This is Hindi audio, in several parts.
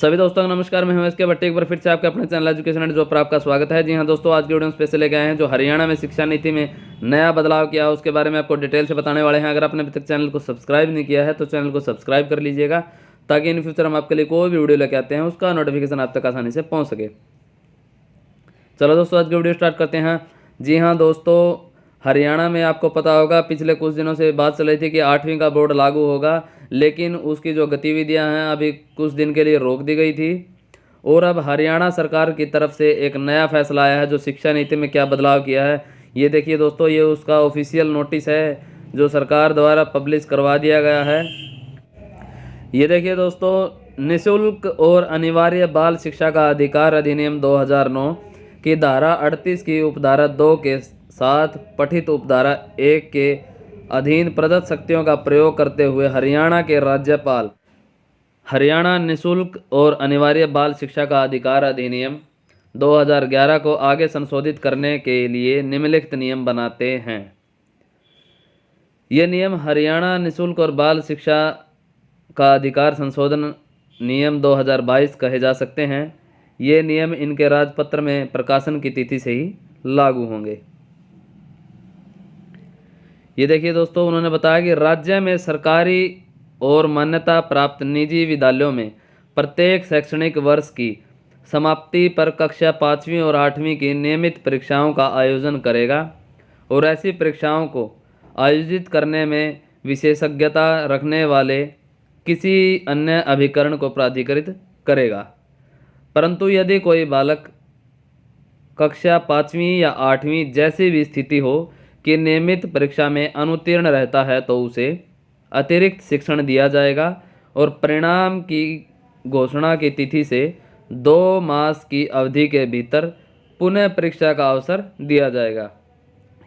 सभी दोस्तों को नमस्कार। मैं हूं इसके भट्टी, एक बार फिर से आपके अपने चैनल एजुकेशन एंड जॉब पर आपका स्वागत है। जी हां दोस्तों, आज के वीडियो में स्पेशल लेके आए हैं जो हरियाणा में शिक्षा नीति में नया बदलाव किया उसके बारे में आपको डिटेल से बताने वाले हैं। अगर आपने अभी तक चैनल को सब्सक्राइब नहीं किया है तो चैनल को सब्सक्राइब कर लीजिएगा, ताकि इन फ्यूचर हम आपके लिए कोई भी वीडियो लेके आते हैं उसका नोटिफिकेशन आप तक आसानी से पहुँच सके। चलो दोस्तों, आज की वीडियो स्टार्ट करते हैं। जी हाँ दोस्तों, हरियाणा में आपको पता होगा पिछले कुछ दिनों से बात चल रही थी कि 8वीं का बोर्ड लागू होगा, लेकिन उसकी जो गतिविधियां हैं अभी कुछ दिन के लिए रोक दी गई थी। और अब हरियाणा सरकार की तरफ से एक नया फैसला आया है जो शिक्षा नीति में क्या बदलाव किया है। ये देखिए दोस्तों, ये उसका ऑफिशियल नोटिस है जो सरकार द्वारा पब्लिश करवा दिया गया है। ये देखिए दोस्तों, निःशुल्क और अनिवार्य बाल शिक्षा का अधिकार अधिनियम 2009 की धारा 38 की उपधारा 2 के साथ पठित उपधारा 1 के अधीन प्रदत्त शक्तियों का प्रयोग करते हुए हरियाणा के राज्यपाल हरियाणा निःशुल्क और अनिवार्य बाल शिक्षा का अधिकार अधिनियम 2011 को आगे संशोधित करने के लिए निम्नलिखित नियम बनाते हैं। ये नियम हरियाणा निःशुल्क और बाल शिक्षा का अधिकार संशोधन नियम 2022 कहे जा सकते हैं। ये नियम इनके राजपत्र में प्रकाशन की तिथि से ही लागू होंगे। ये देखिए दोस्तों, उन्होंने बताया कि राज्य में सरकारी और मान्यता प्राप्त निजी विद्यालयों में प्रत्येक शैक्षणिक वर्ष की समाप्ति पर कक्षा 5वीं और 8वीं की नियमित परीक्षाओं का आयोजन करेगा और ऐसी परीक्षाओं को आयोजित करने में विशेषज्ञता रखने वाले किसी अन्य अभिकरण को प्राधिकृत करेगा। परंतु यदि कोई बालक कक्षा 5वीं या 8वीं जैसी भी स्थिति हो कि नियमित परीक्षा में अनुत्तीर्ण रहता है तो उसे अतिरिक्त शिक्षण दिया जाएगा और परिणाम की घोषणा की तिथि से 2 मास की अवधि के भीतर पुनः परीक्षा का अवसर दिया जाएगा।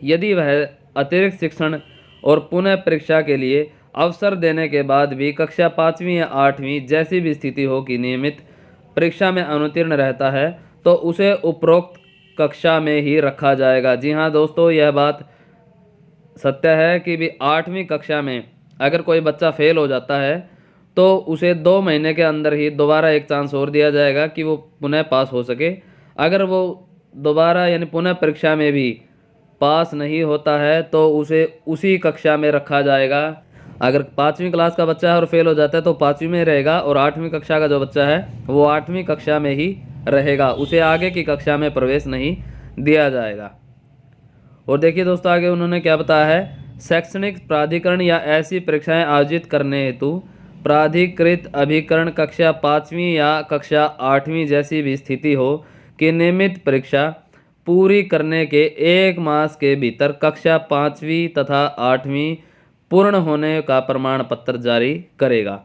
यदि वह अतिरिक्त शिक्षण और पुनः परीक्षा के लिए अवसर देने के बाद भी कक्षा 5वीं या 8वीं जैसी भी स्थिति हो कि नियमित परीक्षा में अनुत्तीर्ण रहता है तो उसे उपरोक्त कक्षा में ही रखा जाएगा। जी हाँ दोस्तों, यह बात सत्य है कि भी 8वीं कक्षा में अगर कोई बच्चा फेल हो जाता है तो उसे 2 महीने के अंदर ही दोबारा एक चांस और दिया जाएगा कि वो पुनः पास हो सके। अगर वो दोबारा यानी पुनः परीक्षा में भी पास नहीं होता है तो उसे उसी कक्षा में रखा जाएगा। अगर 5वीं क्लास का बच्चा है और फेल हो जाता है तो 5वीं में रहेगा, और 8वीं कक्षा का जो बच्चा है वो 8वीं कक्षा में ही रहेगा, उसे आगे की कक्षा में प्रवेश नहीं दिया जाएगा। और देखिए दोस्तों, आगे उन्होंने क्या बताया है, शैक्षणिक प्राधिकरण या ऐसी परीक्षाएं आयोजित करने हेतु प्राधिकृत अभिकरण कक्षा 5वीं या कक्षा 8वीं जैसी भी स्थिति हो कि नियमित परीक्षा पूरी करने के 1 मास के भीतर कक्षा 5वीं तथा 8वीं पूर्ण होने का प्रमाण पत्र जारी करेगा।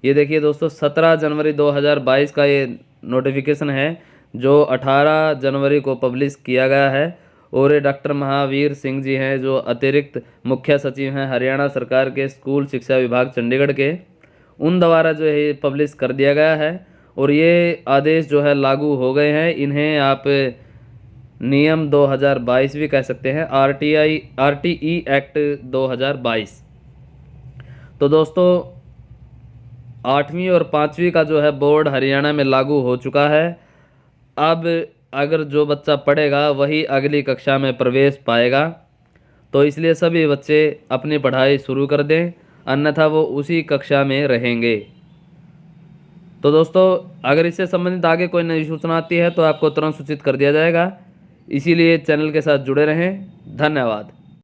ये देखिए दोस्तों, 17 जनवरी 2022 का ये नोटिफिकेशन है जो 18 जनवरी को पब्लिश किया गया है। और ये डॉक्टर महावीर सिंह जी हैं जो अतिरिक्त मुख्य सचिव हैं हरियाणा सरकार के स्कूल शिक्षा विभाग चंडीगढ़ के, उन द्वारा जो है पब्लिश कर दिया गया है। और ये आदेश जो है लागू हो गए हैं। इन्हें आप नियम 2022 भी कह सकते हैं, RTE एक्ट 2022। तो दोस्तों, 8वीं और 5वीं का जो है बोर्ड हरियाणा में लागू हो चुका है। अब अगर जो बच्चा पढ़ेगा वही अगली कक्षा में प्रवेश पाएगा, तो इसलिए सभी बच्चे अपनी पढ़ाई शुरू कर दें, अन्यथा वो उसी कक्षा में रहेंगे। तो दोस्तों, अगर इससे संबंधित आगे कोई नई सूचना आती है तो आपको तुरंत सूचित कर दिया जाएगा। इसीलिए चैनल के साथ जुड़े रहें। धन्यवाद।